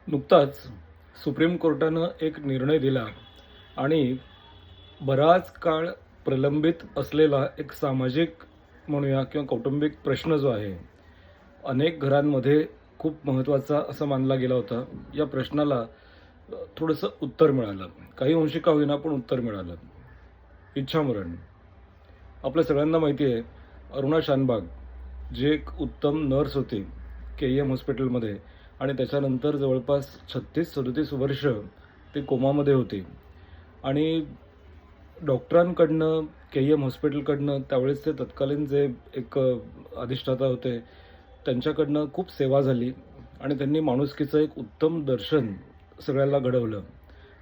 नुकताच सुप्रीम कोर्टानं एक निर्णय दिला आणि बराच काळ प्रलंबित असलेला एक सामाजिक म्हणूया किंवा कौटुंबिक प्रश्न जो आहे, अनेक घरांमध्ये खूप महत्त्वाचा असा मानला गेला होता. या प्रश्नाला थोडंसं उत्तर मिळालं. काही अंशी का होईना पण उत्तर मिळालं. इच्छामरण. आपल्या सगळ्यांना माहिती आहे, अरुणा शानबाग जे एक उत्तम नर्स होती के हॉस्पिटलमध्ये आणि त्याच्यानंतर जवळपास 36-37 वर्ष ती कोमामध्ये होती आणि डॉक्टरांकडनं हॉस्पिटलकडनं त्यावेळेस ते तत्कालीन जे एक अधिष्ठाता होते त्यांच्याकडनं खूप सेवा झाली आणि त्यांनी माणुसकीचं एक उत्तम दर्शन सगळ्यांना घडवलं.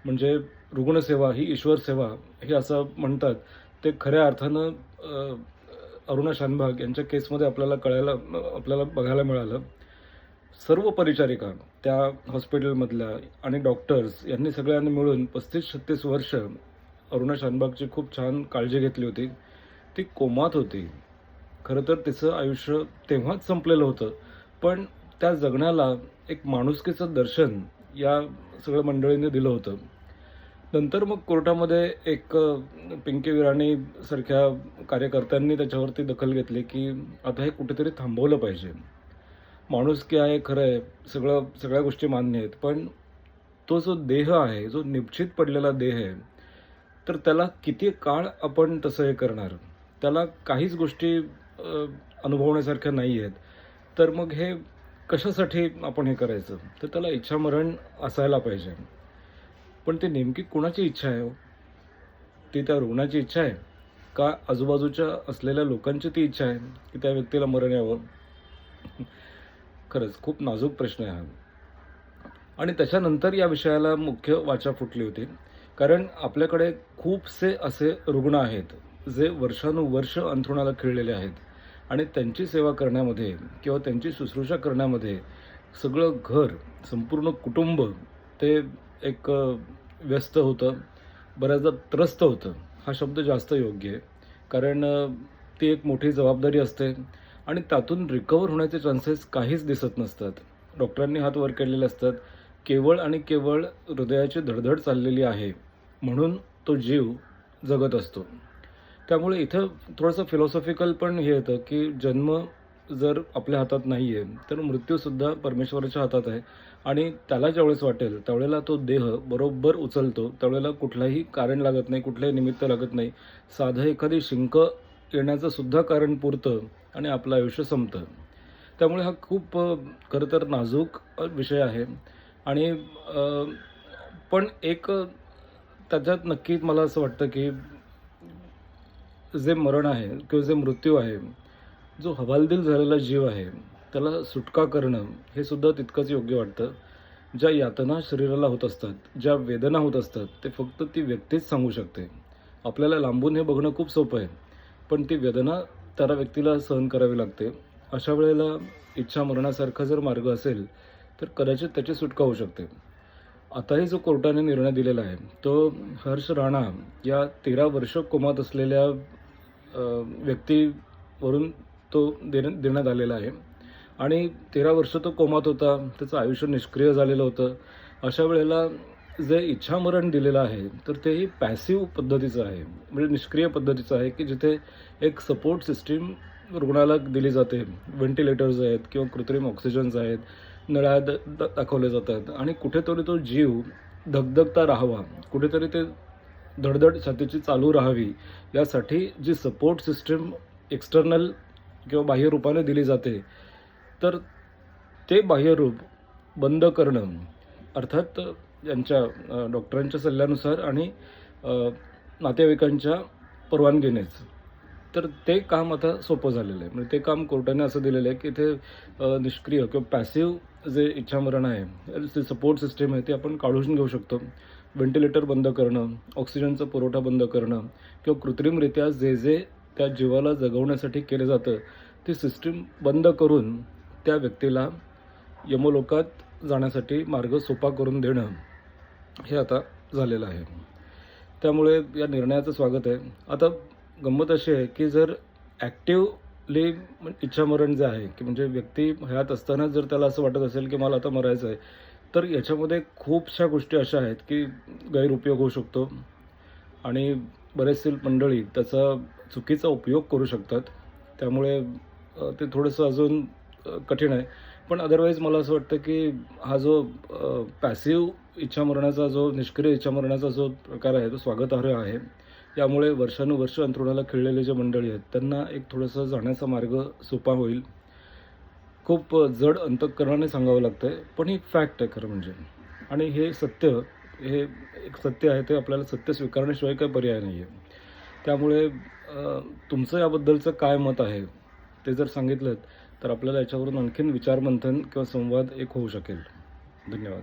म्हणजे रुग्णसेवा ही ईश्वर सेवा हे असं म्हणतात, ते खऱ्या अर्थानं अरुणा शानभाग यांच्या केसमध्ये आपल्याला बघायला मिळालं. सर्व परिचारिका त्या हॉस्पिटलमधल्या आणि डॉक्टर्स यांनी सगळ्यांनी मिळून 35-36 वर्ष अरुणा शानबागची खूप छान काळजी घेतली होती. ती कोमात होती. खरं तर तिचं आयुष्य तेव्हाच संपलेलं होतं. पण त्या जगण्याला एक माणुसकीचं दर्शन या सगळ्या मंडळींनी दिलं होतं. नंतर मग कोर्टामध्ये एक पिंकी विराणी सारख्या कार्यकर्त्यांनी त्याच्यावरती दखल घेतली, की आता हे कुठेतरी थांबवलं पाहिजे. माणुसकी आहे, खरं आहे, सगळ्या गोष्टी मान्य आहेत. पण तो जो देह आहे, जो निपचित पडलेला देह आहे, तर त्याला किती काळ आपण तसं हे करणार? त्याला काहीच गोष्टी अनुभवण्यासारख्या नाही आहेत. तर मग हे कशासाठी आपण हे करायचं? तर त्याला इच्छामरण असायला पाहिजे. पण ती नेमकी कोणाची इच्छा आहे हो? ती त्या रुग्णाची इच्छा आहे? का आजूबाजूच्या असलेल्या लोकांची ती इच्छा आहे, की त्या व्यक्तीला मरण यावं? खरंच खूप नाजूक प्रश्न आहे हा. आणि त्याच्यानंतर या विषयाला मुख्य वाचा फुटली होती. कारण आपल्याकडे खूपसे असे रुग्ण आहेत, जे वर्षानुवर्ष अंथरुणाला खिळलेले आहेत आणि त्यांची सेवा करण्यामध्ये किंवा त्यांची शुश्रूषा करण्यामध्ये सगळं घर, संपूर्ण कुटुंब ते एक व्यस्त होतं. बऱ्याचदा त्रस्त होतं. हा शब्द जास्त योग्य आहे. कारण ती एक मोठी जबाबदारी असते आणि त्यातून रिकव्हर होण्याचे चान्सेस काहीच दिसत नसतात. डॉक्टरांनी हात वर केलेले असतात. केवळ आणि केवळ हृदयाची धडधड चाललेली आहे, म्हणून तो जीव जगत असतो. त्यामुळे इथं थोडंसं फिलॉसॉफिकल पण हे येतं, की जन्म जर आपल्या हातात नाही आहे, तर मृत्यूसुद्धा परमेश्वराच्या हातात आहे आणि त्याला ज्यावेळेस वाटेल, त्यावेळेला तो देह बरोबर उचलतो. त्यावेळेला कुठलंही कारण लागत नाही, कुठलंही निमित्त लागत नाही. साधं एखादी शिंक येण्याचं सुद्धा कारण पुरतं आणि आपलं आयुष्य संपतं. त्यामुळे हा खूप खरं तर नाजूक विषय आहे आणि पण एक त्याच्यात नक्कीच मला असं वाटतं, की जे मरण आहे किंवा जे मृत्यू आहे, जो हवालदिल झालेला जीव आहे, त्याला सुटका करणं हे सुद्धा तितकंच योग्य वाटतं. ज्या यातना शरीराला होत असतात, ज्या वेदना होत असतात, ते फक्त ती व्यक्तीच सांगू शकते. आपल्याला लांबून हे बघणं खूप सोपं आहे, पण ती वेदना त्या व्यक्तीला सहन करावी लागते. अशा वेळेला इच्छा मरणासारखा जर मार्ग असेल, तर कदाचित त्याची सुटका होऊ शकते. आताही जो कोर्टाने निर्णय दिलेला आहे, तो हर्ष राणा या 13 वर्ष कोमात असलेल्या व्यक्तीवरून तो देण्यात आलेला आहे आणि 13 वर्ष तो कोमात होता. त्याचं आयुष्य निष्क्रिय झालेलं होतं. अशा वेळेला जे इच्छामरण दिलेलं आहे, तर तेही पॅसिव्ह पद्धतीचं आहे. म्हणजे निष्क्रिय पद्धतीचं आहे, की जिथे एक सपोर्ट सिस्टीम रुग्णाला दिली जाते. व्हेंटिलेटर्स आहेत किंवा कृत्रिम ऑक्सिजन्स आहेत, नळ्या दाखवल्या जातात आणि कुठेतरी तो जीव धगधगता राहावा, कुठेतरी ते धडधड छातीची चालू राहावी, यासाठी जी सपोर्ट सिस्टीम एक्सटर्नल किंवा बाह्य रूपाने दिली जाते, तर ते बाह्यरूप बंद करणं अर्थात यांच्या डॉक्टरांच्या सल्ल्यानुसार आणि नातेवाईकांच्या परवानगीनेच. तर ते काम आता सोपं झालेलं आहे. म्हणजे ते काम कोर्टाने असं दिलेलं आहे, की ते निष्क्रिय किंवा पॅसिव्ह जे इच्छामरण आहे, जे सपोर्ट सिस्टीम आहे, ते आपण काढून घेऊ शकतो. व्हेंटिलेटर बंद करणं, ऑक्सिजनचा पुरवठा बंद करणं किंवा कृत्रिमरित्या जे त्या जीवाला जगवण्यासाठी केलं जातं, ती सिस्टीम बंद करून त्या व्यक्तीला यमलोकात जाण्यासाठी मार्ग सोपा करून देणं, हे आता झालेलं आहे. त्यामुळे या निर्णयाचं स्वागत आहे. आता गंमत अशी आहे, की जर ॲक्टिव्हली इच्छामरण जे आहे, की म्हणजे व्यक्ती हयात असताना जर त्याला असं वाटत असेल, की मला आता मरायचं आहे, तर याच्यामध्ये खूपशा गोष्टी अशा आहेत की गैरउपयोग होऊ शकतो आणि बरेचसे मंडळी त्याचा चुकीचा उपयोग करू शकतात. त्यामुळे ते थोडंसं अजून कठीण आहे. पण अदरवाईज मला असं वाटतं की हा जो पॅसिव्ह इच्छामरणाचा जो निष्क्रिय इच्छामरणाचा जो प्रकार आहे तो स्वागतार्ह आहे. यामुळे वर्षानुवर्ष अंथरुणाला खिळलेले जे मंडळी आहेत त्यांना एक थोडंसं जाण्याचा मार्ग सोपा होईल. खूप जड अंतःकरणाने सांगावं लागतंय, पण ही फॅक्ट आहे खरं म्हणजे. आणि हे सत्य, हे एक सत्य आहे, ते आपल्याला सत्य स्वीकारण्याशिवाय काही पर्याय नाही आहे. त्यामुळे तुमचं याबद्दलचं काय मत आहे, ते जर सांगितलंत, तर आपल्याला याच्यावरून आणखीन विचारमंथन किंवा संवाद एक होऊ शकेल. धन्यवाद.